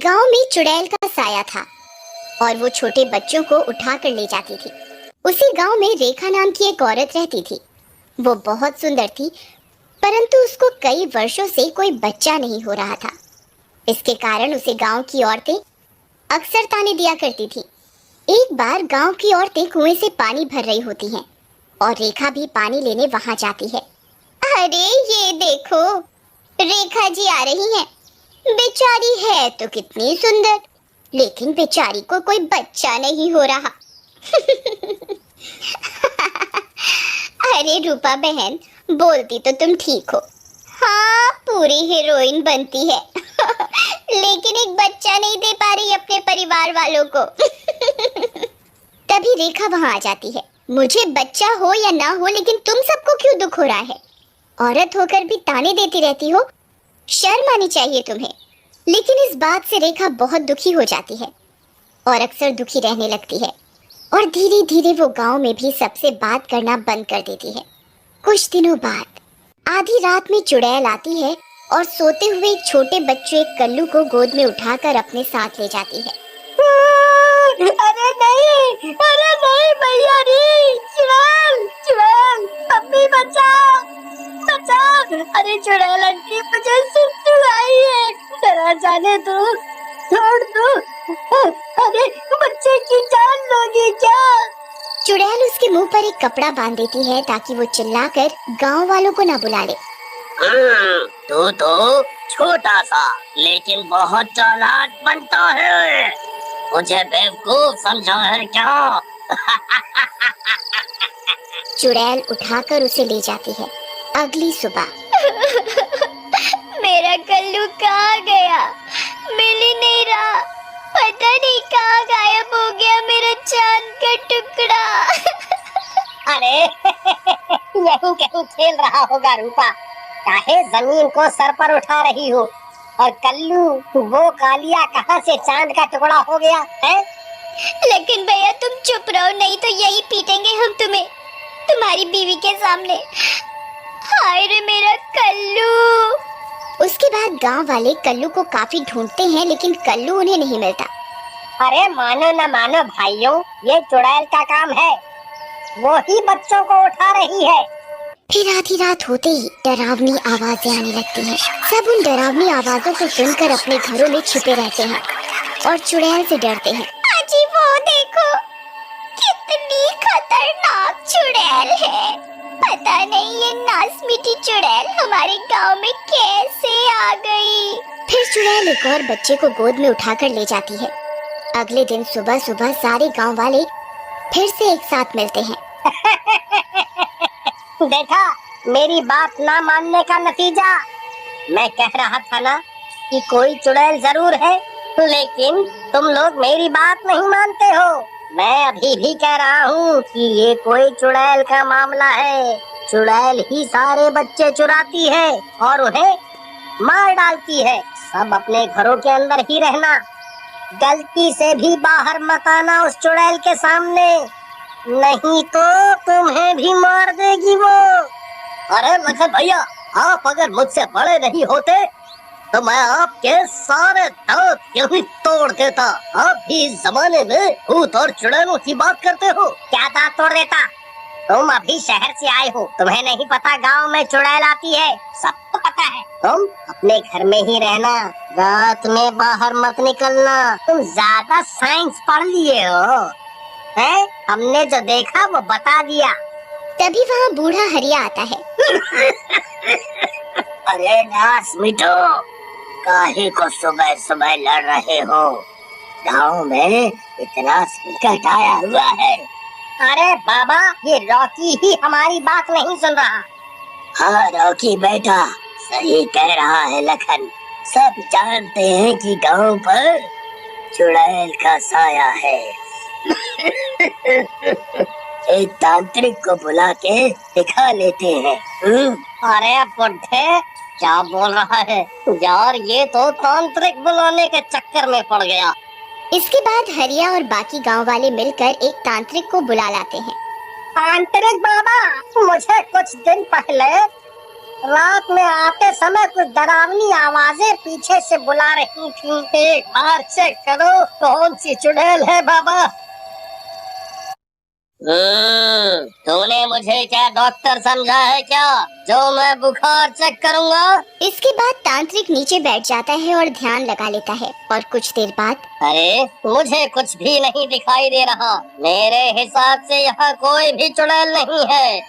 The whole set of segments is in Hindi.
गांव में चुड़ैल का साया था और वो छोटे बच्चों को उठा कर ले जाती थी। उसी गांव में रेखा नाम की एक औरत रहती थी। वो बहुत सुंदर थी, परंतु उसको कई वर्षों से कोई बच्चा नहीं हो रहा था। इसके कारण उसे गांव की औरतें अक्सर ताने दिया करती थी। एक बार गांव की औरतें कुएं से पानी भर रही होती हैं और रेखा भी पानी लेने वहां जाती है। अरे ये देखो, रेखा जी आ रही हैं। बेचारी है तो कितनी सुंदर, लेकिन बेचारी को कोई बच्चा नहीं हो रहा। अरे रूपा बहन, बोलती तो तुम ठीक हो। हाँ, पूरी हीरोइन बनती है। लेकिन एक बच्चा नहीं दे पा रही अपने परिवार वालों को। तभी रेखा वहां आ जाती है। मुझे बच्चा हो या ना हो, लेकिन तुम सबको क्यों दुख हो रहा है? औरत होकर भी ताने देती रहती हो, शर्म आनी चाहिए तुम्हें। लेकिन इस बात से रेखा बहुत दुखी हो जाती है और अक्सर दुखी रहने लगती है और धीरे धीरे वो गांव में भी सबसे बात करना बंद कर देती है। कुछ दिनों बाद आधी रात में चुड़ैल आती है और सोते हुए एक छोटे बच्चे कल्लू को गोद में उठाकर अपने साथ ले जाती है। अरे नहीं भैया रे, चुड़ैल चुड़ैल मम्मी बचाओ बचाओ। अरे चुड़ैल आंटी मुझे सुन आई है, डरा जाने दो, छोड़ दो। अरे बच्चे की जान लोगी क्या? चुड़ैल उसके मुंह पर एक कपड़ा बांध देती है ताकि वो चिल्लाकर गांव वालों को ना बुला ले। तू तो छोटा सा लेकिन बहुत चालाक बनता है, मुझे बेवकूफ समझा है क्या? चुड़ैल उठाकर उसे ले जाती है। अगली सुबह मेरा कल्लू कहाँ गया? मिल ही नहीं रहा। पता नहीं कहाँ गायब हो गया मेरा चांद का टुकड़ा। अरे यहीं कहीं खेल रहा होगा रूपा, काहे जमीन को सर पर उठा रही हो? और कल्लू, वो कालिया कहाँ से चांद का टुकड़ा हो गया है? लेकिन भैया तुम चुप रहो, नहीं तो यही पीटेंगे हम तुम्हें, तुम्हारी बीवी के सामने। हाय रे मेरा कल्लू। उसके बाद गांव वाले कल्लू को काफी ढूंढते हैं, लेकिन कल्लू उन्हें नहीं मिलता। अरे मानो न मानो भाइयों, ये चुड़ैल का काम है, वो ही बच्चों को उठा रही है। फिर आधी रात होते ही डरावनी आवाजें आने लगती हैं। सब उन डरावनी आवाजों को सुनकर अपने घरों में छिपे रहते हैं और चुड़ैल से डरते हैं। अजी वो देखो, कितनी खतरनाक चुड़ैल है। पता नहीं ये नासमीठी चुड़ैल हमारे गांव में कैसे आ गई। फिर चुड़ैल एक और बच्चे को गोद में उठाकर ले जाती है। अगले दिन सुबह सुबह सारे गांव वाले फिर से एक साथ मिलते हैं। देखा मेरी बात ना मानने का नतीजा? मैं कह रहा था ना कि कोई चुड़ैल जरूर है, लेकिन तुम लोग मेरी बात नहीं मानते हो। मैं अभी भी कह रहा हूँ कि ये कोई चुड़ैल का मामला है। चुड़ैल ही सारे बच्चे चुराती है और उन्हें मार डालती है। सब अपने घरों के अंदर ही रहना, गलती से भी बाहर मत आना उस चुड़ैल के सामने, नहीं तो तुम्हें भी मार देगी वो। अरे लखन भैया, आप अगर मुझसे बड़े नहीं होते तो मैं आपके सारे दांत यूं ही तोड़ देता। आप भी इस जमाने में भूत और चुड़ैलों की बात करते हो? क्या दांत तोड़ देता? तुम अभी शहर से आए हो, तुम्हें नहीं पता गांव में चुड़ैल आती है? सबको पता है। तुम अपने घर में ही रहना, रात में बाहर मत निकलना। तुम ज्यादा साइंस पढ़ लिए हो है? हमने जो देखा वो बता दिया। तभी वहाँ बूढ़ा हरिया आता है। अरे नास मिटो, काहे को सुबह सुबह लड़ रहे हो? गांव में इतना संकट आया हुआ है। अरे बाबा, ये रॉकी ही हमारी बात नहीं सुन रहा। हाँ रॉकी बेटा, सही कह रहा है लखन। सब जानते हैं कि गांव पर चुड़ैल का साया है। एक तांत्रिक को बुला के दिखा लेते हैं। अरे बुड्ढे, क्या बोल रहा है यार? ये तो तांत्रिक बुलाने के चक्कर में पड़ गया। इसके बाद हरिया और बाकी गांव वाले मिलकर एक तांत्रिक को बुला लाते हैं। तांत्रिक बाबा, मुझे कुछ दिन पहले रात में आते समय कुछ डरावनी आवाजें पीछे से बुला रही थी। एक बार चेक करो कौन सी चुड़ैल है बाबा। तूने मुझे क्या डॉक्टर समझा है क्या, जो मैं बुखार चेक करूंगा? इसके बाद तांत्रिक नीचे बैठ जाता है और ध्यान लगा लेता है और कुछ देर बाद अरे मुझे कुछ भी नहीं दिखाई दे रहा। मेरे हिसाब से यहाँ कोई भी चुड़ैल नहीं है।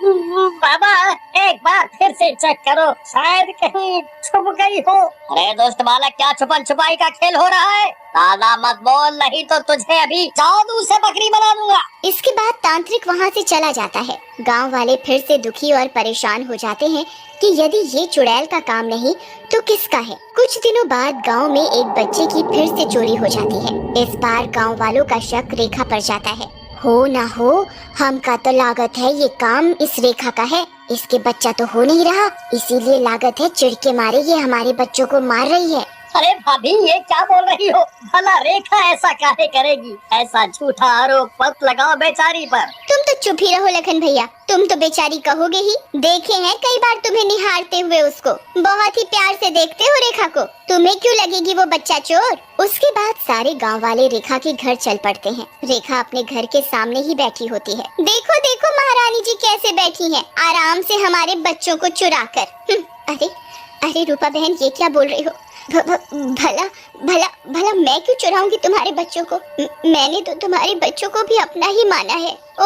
बाबा एक बार फिर से चेक करो, शायद कहीं छुप गई हो। अरे दोस्त बालक, क्या छुपन छुपाई का खेल हो रहा है? ज्यादा मत बोल, नहीं तो तुझे अभी जादू से बकरी बना दूंगा। इसके बाद तांत्रिक वहाँ से चला जाता है। गांव वाले फिर से दुखी और परेशान हो जाते हैं कि यदि ये चुड़ैल का काम नहीं तो किसका है। कुछ दिनों बाद गांव में एक बच्चे की फिर से चोरी हो जाती है। इस बार गांव वालों का शक रेखा पर जाता है। हो ना हो, हमका तो लागत है ये काम इस रेखा का है। इसके बच्चा तो हो नहीं रहा, इसीलिए लागत है चिढ़ के मारे ये हमारे बच्चों को मार रही है। अरे भाभी, ये क्या बोल रही हो? भला रेखा ऐसा काहे करेगी? ऐसा झूठा आरोप मत लगाओ बेचारी पर। तुम तो चुप ही रहो लखन भैया, तुम तो बेचारी कहोगे ही। देखे हैं कई बार तुम्हें निहारते हुए उसको, बहुत ही प्यार से देखते हो रेखा को। तुम्हें क्यों लगेगी वो बच्चा चोर? उसके बाद सारे गांव वाले रेखा के घर चल पड़ते हैं। रेखा अपने घर के सामने ही बैठी होती है। देखो देखो महारानी जी कैसे बैठी हैं, आराम से हमारे बच्चों को चुरा कर। अरे अरे रूपा बहन, ये क्या बोल रही हो? भला भला भला मैं क्यों चुराऊंगी तुम्हारे बच्चों को? मैंने तो तुम्हारे बच्चों को भी अपना ही माना है। ओ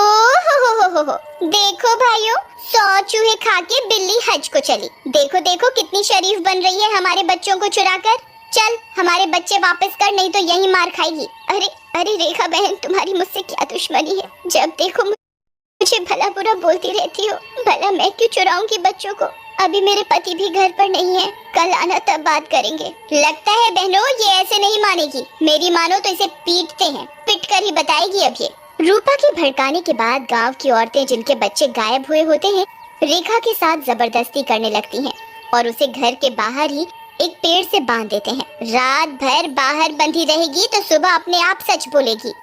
हो। देखो भाइयों, 100 चूहे खा के बिल्ली हज को चली। देखो देखो कितनी शरीफ बन रही है हमारे बच्चों को चुराकर। चल हमारे बच्चे वापस कर, नहीं तो यही मार खाएगी। अरे अरे रेखा बहन, तुम्हारी मुझसे क्या दुश्मनी है? जब देखो मुझे भला बुरा बोलती रहती हो। भला मैं क्यों चुराऊंगी बच्चों को? अभी मेरे पति भी घर पर नहीं है, कल आना तब बात करेंगे। लगता है बहनों ये ऐसे नहीं मानेगी। मेरी मानो तो इसे पीटते हैं, पीट कर ही बताएगी अब ये। रूपा के भड़काने के बाद गांव की औरतें जिनके बच्चे गायब हुए होते हैं रेखा के साथ जबरदस्ती करने लगती हैं और उसे घर के बाहर ही एक पेड़ से बांध देते हैं। रात भर बाहर बंधी रहेगी तो सुबह अपने आप सच बोलेगी।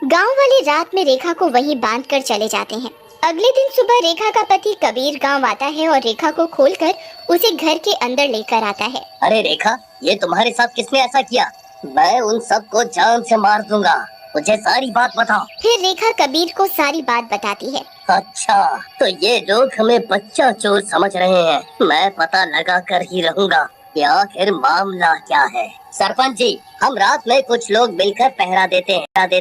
गांव वाले रात में रेखा को वहीं बांध कर चले जाते हैं। अगले दिन सुबह रेखा का पति कबीर गांव आता है और रेखा को खोलकर उसे घर के अंदर लेकर आता है। अरे रेखा, ये तुम्हारे साथ किसने ऐसा किया? मैं उन सबको जान से मार दूंगा। मुझे सारी बात बताओ। फिर रेखा कबीर को सारी बात बताती है। अच्छा, तो ये लोग हमें बच्चा चोर समझ रहे हैं। मैं पता लगा कर ही रहूंगा कि आखिर मामला क्या है। सरपंच जी, हम रात में कुछ लोग मिलकर पहरा देते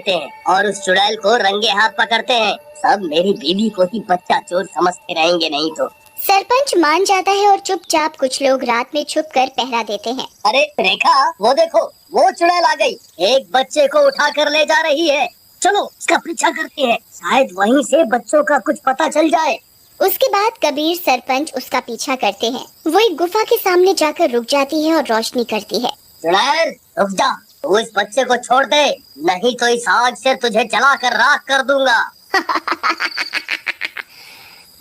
हैं और उस चुड़ैल को रंगे हाथ पकड़ते हैं। सब मेरी बीवी को ही बच्चा चोर समझते रहेंगे, नहीं तो। सरपंच मान जाता है और चुपचाप कुछ लोग रात में छुपकर पहरा देते हैं। अरे रेखा, वो देखो, वो चुड़ैल आ गई। एक बच्चे को उठा कर ले जा रही है। चलो उसका पीछा करते हैं, शायद वहीं से बच्चों का कुछ पता चल जाए। उसके बाद कबीर सरपंच उसका पीछा करते हैं। वो एक गुफा के सामने जाकर रुक जाती है और रोशनी करती है। चुड़ैल रुक जा, तू इस बच्चे को छोड़ दे, नहीं तो इस आग से तुझे जलाकर राख कर दूंगा।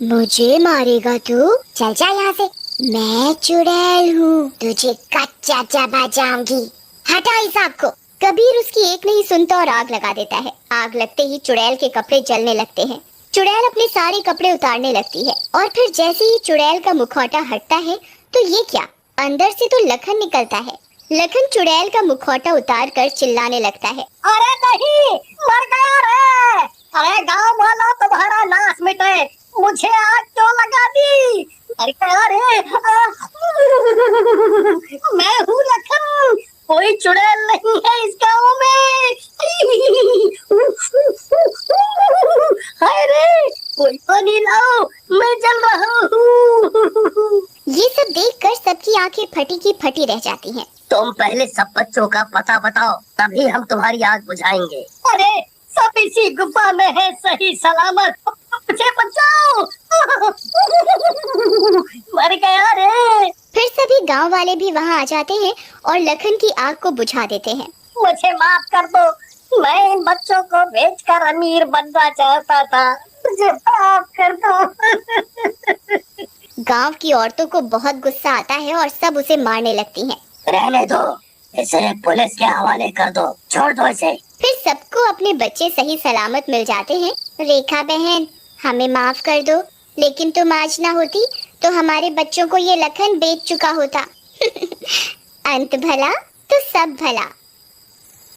मुझे मारेगा तू? चल जा यहाँ से, मैं चुड़ैल हूँ, तुझे कच्चा चबा जाऊंगी। हटा इस आग को। कबीर उसकी एक नहीं सुनता और आग लगा देता है। आग लगते ही चुड़ैल के कपड़े जलने लगते हैं। चुड़ैल अपने सारे कपड़े उतारने लगती है और फिर जैसे ही चुड़ैल का मुखौटा हटता है तो ये क्या, अंदर से तो लखन निकलता है। लखन चुड़ैल का मुखौटा उतार कर चिल्लाने लगता है। अरे नहीं, मर गया रे। अरे गाँव वाला तुम्हारा नाश मिटे, मुझे आग क्यों लगा दी? अरे मैं हूँ लखन, कोई चुड़ैल नहीं है इस गाँव में। हाय रे, कोई पानी लाओ, मैं जल रहा हूँ। ये सब देखकर सबकी आंखें फटी की फटी रह जाती हैं। तुम पहले सब बच्चों का पता बताओ, तभी हम तुम्हारी आग बुझाएंगे। अरे सब इसी गुफा में है सही सलामत, मुझे बचाओ। मर गया रे। फिर सभी गांव वाले भी वहां आ जाते हैं और लखन की आग को बुझा देते हैं। मुझे माफ कर दो, मैं इन बच्चों को बेचकर अमीर बनना चाहता था, मुझे माफ कर दो। गांव की औरतों को बहुत गुस्सा आता है और सब उसे मारने लगती हैं। रहने दो, इसे पुलिस के हवाले कर दो, छोड़ दो इसे। फिर सबको अपने बच्चे सही सलामत मिल जाते हैं। रेखा बहन, हमें माफ कर दो, लेकिन तुम आज ना होती तो हमारे बच्चों को ये लखन बेच चुका होता। अंत भला तो सब भला।